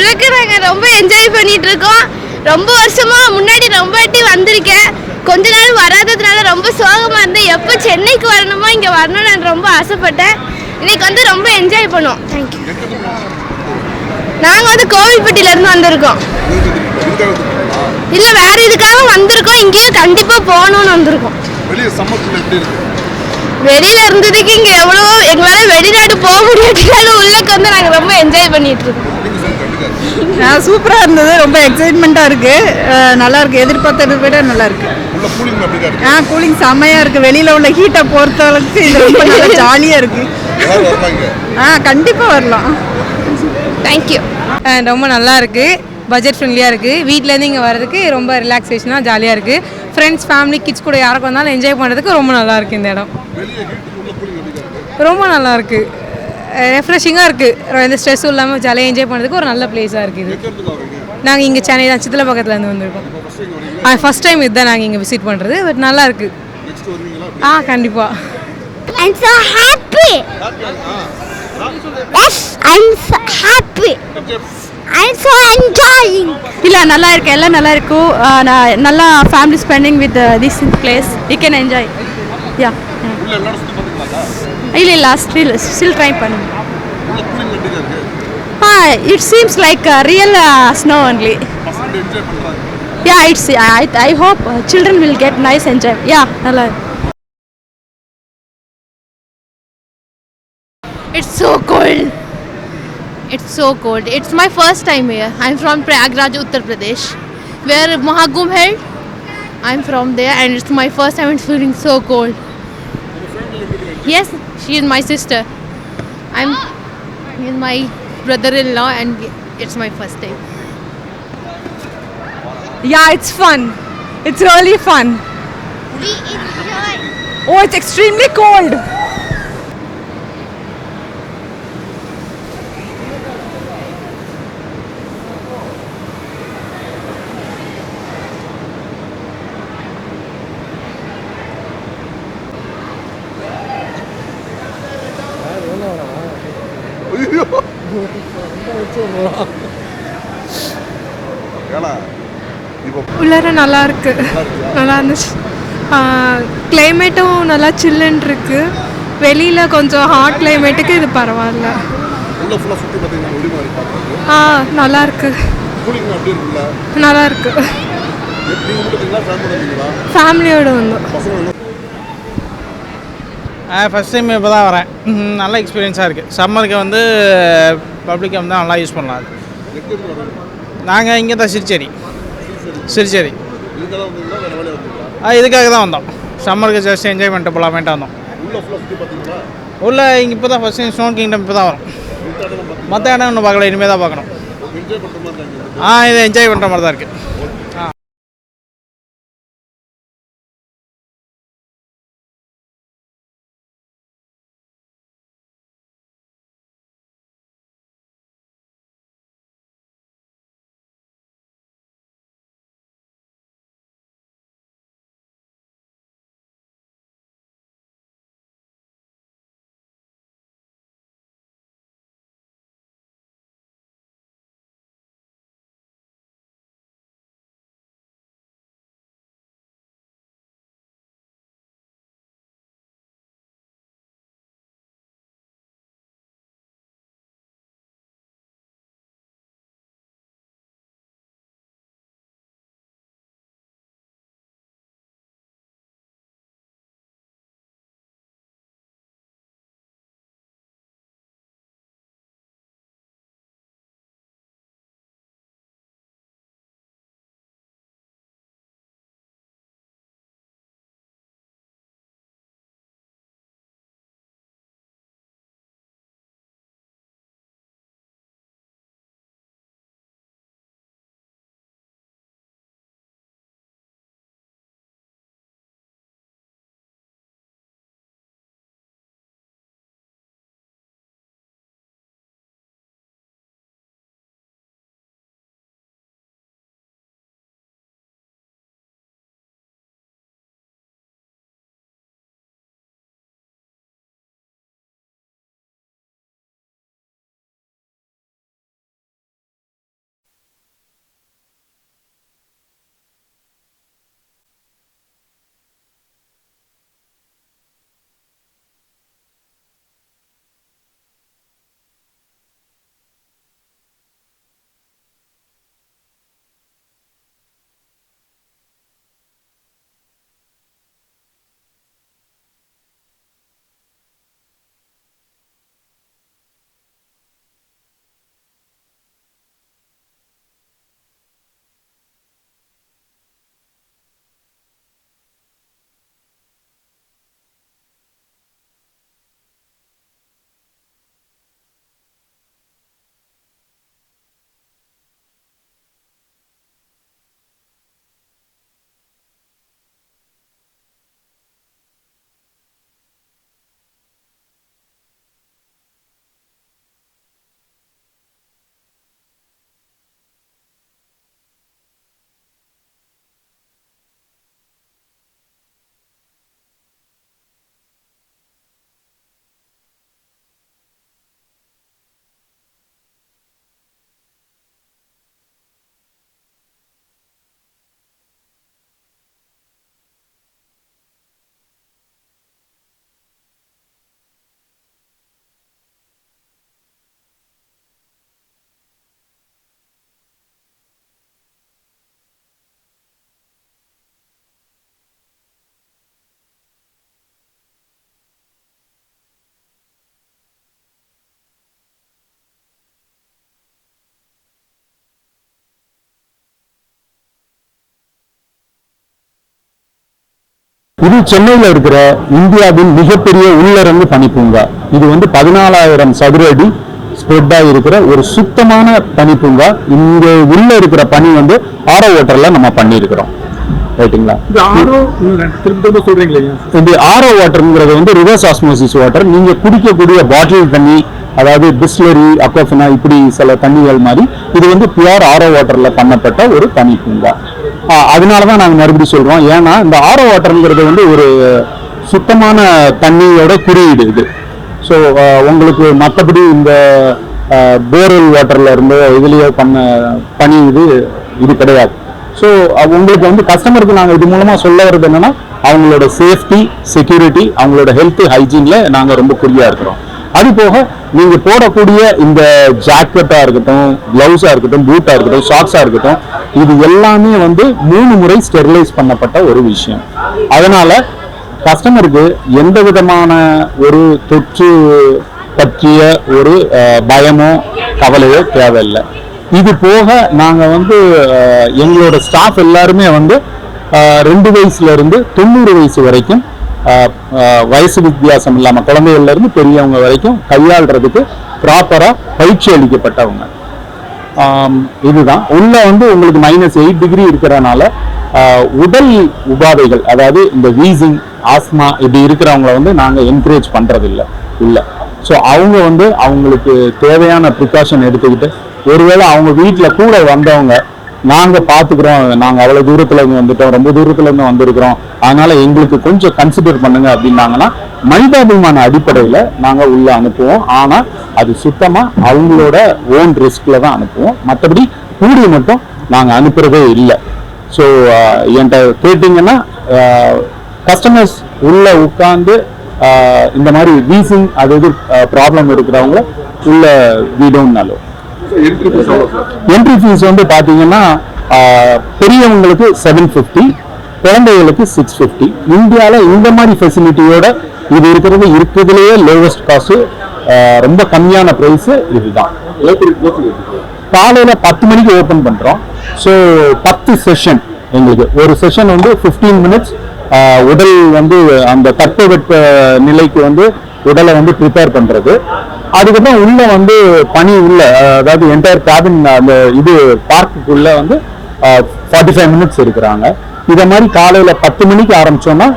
உள்ளக்க நாங்கள் ரொம்ப என்ஜாய் பண்ணிட்டு இருக்கோம். ரொம்ப வருஷமா முன்னாடி ரொம்ப வாட்டி வந்திருக்கேன். கொஞ்ச நாள் வராததுனால ரொம்ப சோகமாக இருந்தேன். எப்போ சென்னைக்கு வரணுமோ இங்கே வரணும்னு நான் ரொம்ப ஆசைப்பட்டேன். இன்னைக்கு வந்து ரொம்ப என்ஜாய் பண்ணுவோம். தேங்க்யூ. நாங்கள் வந்து கோவில்பட்டியிலேருந்து வந்திருக்கோம். இல்லை வேறு இதுக்காக வந்திருக்கோம். இங்கேயும் கண்டிப்பாக போகணும்னு வந்திருக்கோம். வெளியில இருந்ததுக்கு இங்கே எவ்வளோ எங்களால் வெளிநாடு போக முடியாதுனாலும் உள்ளக்கு வந்து நாங்கள் ரொம்ப என்ஜாய் பண்ணிட்டு இருக்கோம். சூப்பராக இருந்தது. ரொம்ப எக்ஸைட்மெண்ட்டாக இருக்குது. நல்லா இருக்குது. எதிர்பார்த்ததை விட நல்லா இருக்குது. கூலிங் செம்மையாக இருக்குது. வெளியில் உள்ள ஹீட்டை பொறுத்த அளவுக்கு இது ரொம்ப நல்லா ஜாலியாக இருக்குது. கண்டிப்பாக வரலாம். தேங்க்யூ. ரொம்ப நல்லா இருக்குது. பட்ஜெட் ஃப்ரெண்ட்லியாக இருக்குது. வீட்டிலேருந்து இங்கே வரதுக்கு ரொம்ப ரிலாக்ஸேஷனாக ஜாலியாக இருக்குது. ஃப்ரெண்ட்ஸ் ஃபேமிலி கிட்ஸ் கூட யாருக்கு வந்தாலும் என்ஜாய் பண்ணுறதுக்கு ரொம்ப நல்லா இருக்குது. இந்த இடம் ரொம்ப நல்லா இருக்குது. ரெஃப்ரெஷிங்காக இருக்குது. எந்த ஸ்ட்ரெஸ்ஸும் இல்லாமல் ஜாலியாக என்ஜாய் பண்ணுறதுக்கு ஒரு நல்ல பிளேஸாக இருக்குது. நாங்கள் இங்கே சென்னை தான் சித்தலை பக்கத்துலேருந்து வந்திருக்கோம். ஃபஸ்ட் டைம் இதுதான் நாங்கள் இங்கே விசிட் பண்ணுறது. பட் நல்லா இருக்குது. கண்டிப்பாக. I'm so happy. Yes, I'm so happy. I'm so enjoying. இல்லை நல்லா இருக்குது. எல்லாம் நல்லா இருக்கும். நல்லா family spending with this place you can enjoy. Yeah இல்லை ஸ்டில் ட்ரை பண்ணுங்க. It seems like real snow only. It's I hope children will get nice enjoy. நல்லா. It's so cold. It's so cold. It's my first time here. I'm from Prayagraj, Uttar Pradesh, where Mahagum held. I'm from there and it's my first time. It's feeling so cold. Yes, she is my sister. I'm with my brother-in-law and it's my first time. It's fun. It's really fun. We enjoy. It's extremely cold. உள்ளார நல்லா இருக்கு. நல்லா இருந்துச்சு. கிளைமேட்டும் நல்லா சில்லுன்னு இருக்கு. வெளியில் கொஞ்சம் ஹாட் கிளைமேட்டுக்கு இது பரவாயில்ல. நல்லா இருக்கு. நல்லா இருக்கு. ஃபேமிலியோடு வந்தோம். ஃபஸ்ட் டைம் இப்போ தான் வரேன். நல்ல எக்ஸ்பீரியன்ஸாக இருக்குது. சம்மருக்கு வந்து பப்ளிக் வந்து நல்லா யூஸ் பண்ணலாம். நாங்கள் இங்கே தான் சிறுச்சேரி. இதுக்காக தான் வந்தோம். சம்மருக்கு ஜஸ்ட் என்ஜாய் பண்ணிட்டு போகலாமேன்ட்டு வந்தோம். உள்ள இங்கே இப்போ தான் ஃபஸ்ட் ஸ்னோ கிங்டம் இப்போ தான் வரும். மற்ற இடம் இன்னும் பார்க்கல. இனிமேல் தான் பார்க்கணும். இதை என்ஜாய் பண்ணுற மாதிரி தான் இருக்குது. இது சென்னையில் இருக்கிற இந்தியாவின் மிகப்பெரிய உள்ளரங்கு பனிப்பூங்கா. இது வந்து 14,000 சதுர அடி ஸ்ப்ரெட்டாக இருக்கிற ஒரு சுத்தமான பனிப்பூங்கா. இங்க உள்ள இருக்கிற பனி வந்து ஆரோ வாட்டர்ல நம்ம பண்ணியிருக்கிறோம். ரைட்டுங்களா? இந்த ஆரோ வாட்டர்ங்கிறது வந்து ரிவர்ஸ் ஆஸ்மோசிஸ் வாட்டர். நீங்க குடிக்கக்கூடிய பாட்டில் தண்ணி, அதாவது பிஸ்லரி, அக்வாஃபினா, இப்படி சில தண்ணிகள் மாதிரி இது வந்து பியூர் ஆரோ வாட்டர்ல பண்ணப்பட்ட ஒரு பனிப்பூங்கா. அதனாலதான் நாங்க மறுபடியும் சொல்றோம். ஏன்னா இந்த ஆரோ வாட்டர்ங்கிறது வந்து ஒரு சுத்தமான தண்ணியோட குறியீடு இது. ஸோ உங்களுக்கு மற்றபடி இந்த போர்வெல் வாட்டர்ல இருந்தோ இதுலயோ பண்ண பனி இது கிடையாது. ஸோ உங்களுக்கு வந்து கஸ்டமருக்கு நாங்கள் இது மூலமா சொல்ல வர்றது என்னன்னா, அவங்களோட சேஃப்டி, செக்யூரிட்டி, அவங்களோட ஹெல்த், ஹைஜீன்ல நாங்கள் ரொம்ப குறியா இருக்கிறோம். அது போக நீங்க போடக்கூடிய இந்த ஜாக்கெட்டா இருக்கட்டும், கிளவுஸா இருக்கட்டும், பூட்டா இருக்கட்டும், ஷாக்ஸா இருக்கட்டும், இது எல்லாமே வந்து 3 முறை ஸ்டெரிலைஸ் பண்ணப்பட்ட ஒரு விஷயம். அதனால கஸ்டமருக்கு எந்த விதமான ஒரு தொற்று பற்றிய ஒரு பயமோ கவலையோ தேவையில்லை. இது போக நாங்க வந்து எங்களோட ஸ்டாஃப் எல்லாருமே வந்து 2 வயசுல இருந்து 90 வயசு வரைக்கும் வயசு வித்தியாசம் இல்லாம குழந்தைகள்ல இருந்து பெரியவங்க வரைக்கும் கையாளுறதுக்கு ப்ராப்பரா பயிற்சி அளிக்கப்பட்டவங்க. இதுதான் உள்ள வந்து உங்களுக்கு -8 டிகிரி இருக்கிறதுனால உடல் உபாதைகள், அதாவது இந்த வீசிங், ஆஸ்மா இப்படி இருக்கிறவங்களை வந்து நாங்க என்கரேஜ் பண்றது இல்லை உள்ள. ஸோ அவங்க வந்து அவங்களுக்கு தேவையான ப்ரிகாஷன் எடுத்துக்கிட்டு, ஒருவேளை அவங்க வீட்டில் கூட வந்தவங்க நாங்கள் பார்த்துக்கிறோம், நாங்கள் அவ்வளோ தூரத்துல இருந்து வந்துட்டோம், ரொம்ப தூரத்துல இருந்து வந்திருக்கிறோம், அதனால எங்களுக்கு கொஞ்சம் கன்சிடர் பண்ணுங்க அப்படின்னாங்கன்னா மனிதாபிமான அடிப்படையில் நாங்கள் உள்ள அனுப்புவோம். ஆனால் அது சுத்தமாக அவங்களோட ஓன் ரிஸ்கில் தான் அனுப்புவோம். மற்றபடி கூடி மட்டும் நாங்கள் அனுப்புறதே இல்லை. ஸோ என்கிட்ட கேட்டிங்கன்னா கஸ்டமர்ஸ் உள்ள உட்காந்து இந்த மாதிரி வீசிங் அது இது ப்ராப்ளம் இருக்கிறவங்கள உள்ள வீடுனாலும். என்ட்ரி ஃபீஸ் வந்து பார்த்தீங்கன்னா பெரியவங்களுக்கு 750, குழந்தைகளுக்கு 650. இந்தியாவில் இந்த மாதிரி ஃபெசிலிட்டியோட இது இருக்கிறதுலேயே லோவஸ்ட் காஸ்ட், ரொம்ப கம்மியான ப்ரைஸு இதுதான். காலையில் 10 மணிக்கு ஓப்பன் பண்ணுறோம். ஸோ 10 செஷன் எங்களுக்கு. ஒரு செஷன் வந்து 15 மினிட்ஸ் உடல் வந்து அந்த தட்பவெட்ப நிலைக்கு வந்து உடலை வந்து ப்ரிப்பேர் பண்ணுறது. அதுக்கப்புறம் உள்ள வந்து பனி உள்ள, அதாவது என்டையர் கேபின் அந்த இது பார்க்குக்குள்ள வந்து 45 மினிட்ஸ் இருக்கிறாங்க. இதை மாதிரி காலையில் 10 மணிக்கு ஆரம்பிச்சோம்னா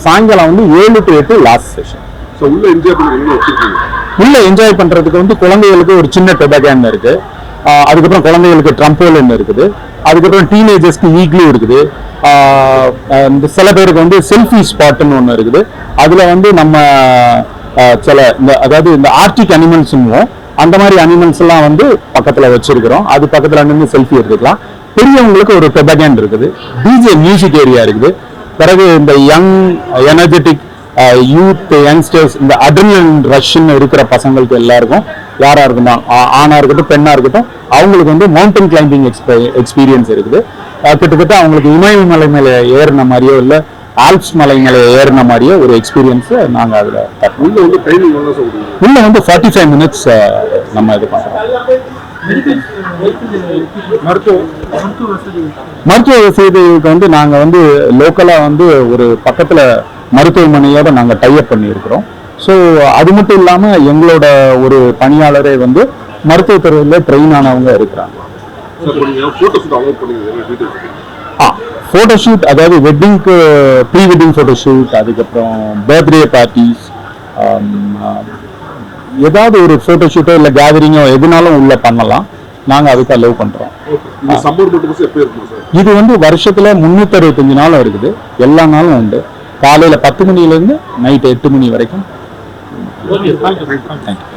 சாயங்காலம் வந்து 7 to 8 லாஸ்ட் செஷன். ஸோ உள்ள என்ஜாய் பண்ணுறதுக்கு வந்து குழந்தைகளுக்கு ஒரு சின்ன டொபாகேன் இருக்கு. அதுக்கப்புறம் குழந்தைகளுக்கு ட்ரம்போலின் இருக்குது. அதுக்கப்புறம் டீனேஜர்ஸ்க்கு ஈக்லூ இருக்குது. இந்த சில பேருக்கு வந்து செல்ஃபி ஸ்பாட்னு ஒன்று இருக்குது. அதில் வந்து நம்ம சில அதாவது இந்த ஆர்டிக் அனிமல்ஸும் அந்த மாதிரி அனிமல்ஸ் எல்லாம் வந்து பக்கத்தில் வச்சிருக்கிறோம். அது பக்கத்தில் நின்று செல்ஃபி எடுத்துக்கலாம். பெரியவங்களுக்கு ஒரு டொபாகேன் இருக்குது. டிஜே மியூசிக் ஏரியா இருக்குது. பிறகு இந்த யங் எனர்ஜெட்டிக் யூத் யங்ஸ்டர்ஸ், இந்த அட்ரினலின் ரஷ்ன்னு இருக்கிற பசங்களுக்கு எல்லாருக்கும், யாரா இருக்கட்டும், ஆணா இருக்கட்டும் பெண்ணா இருக்கட்டும், அவங்களுக்கு வந்து மவுண்டன் கிளைம்பிங் எக்ஸ்பீரியன்ஸ் இருக்குது. கிட்டத்தட்ட அவங்களுக்கு இமயமலை மேலே ஏறின மாதிரியோ இல்லை ஆல்ப்ஸ் மலை மேலே ஏறின மாதிரியோ ஒரு எக்ஸ்பீரியன்ஸை நாங்கள் அதில் உள்ள வந்து 45 மினிட்ஸ் நம்ம இது பண்ணுறோம். மருத்துவ வசதிக்கு வந்து நாங்கள் வந்து லோக்கலாக வந்து ஒரு பக்கத்தில் மருத்துவமனையோட நாங்கள் டைப் பண்ணியிருக்கிறோம். ஸோ அது மட்டும் இல்லாமல் எங்களோட ஒரு பணியாளரே வந்து மருத்துவத்துறையில் ட்ரெயின் ஆனவங்க இருக்கிறாங்க. ஃபோட்டோஷூட், அதாவது வெட்டிங்க்கு ப்ரீ வெட்டிங் ஃபோட்டோஷூட், அதுக்கப்புறம் பர்த்டே பார்ட்டிஸ், ஏதாவது ஒரு ஃபோட்டோஷூட்டோ இல்லை கேதரிங்கோ எதுனாலும் உள்ள பண்ணலாம். நாங்கள் அதுக்கு அலோவ் பண்ணுறோம். இது வந்து வருஷத்தில் 365 நாளும் இருக்குது. எல்லா நாளும் உண்டு. காலையில் 10 மணிலேருந்து நைட்டு 8 மணி வரைக்கும். தேங்க்யூ.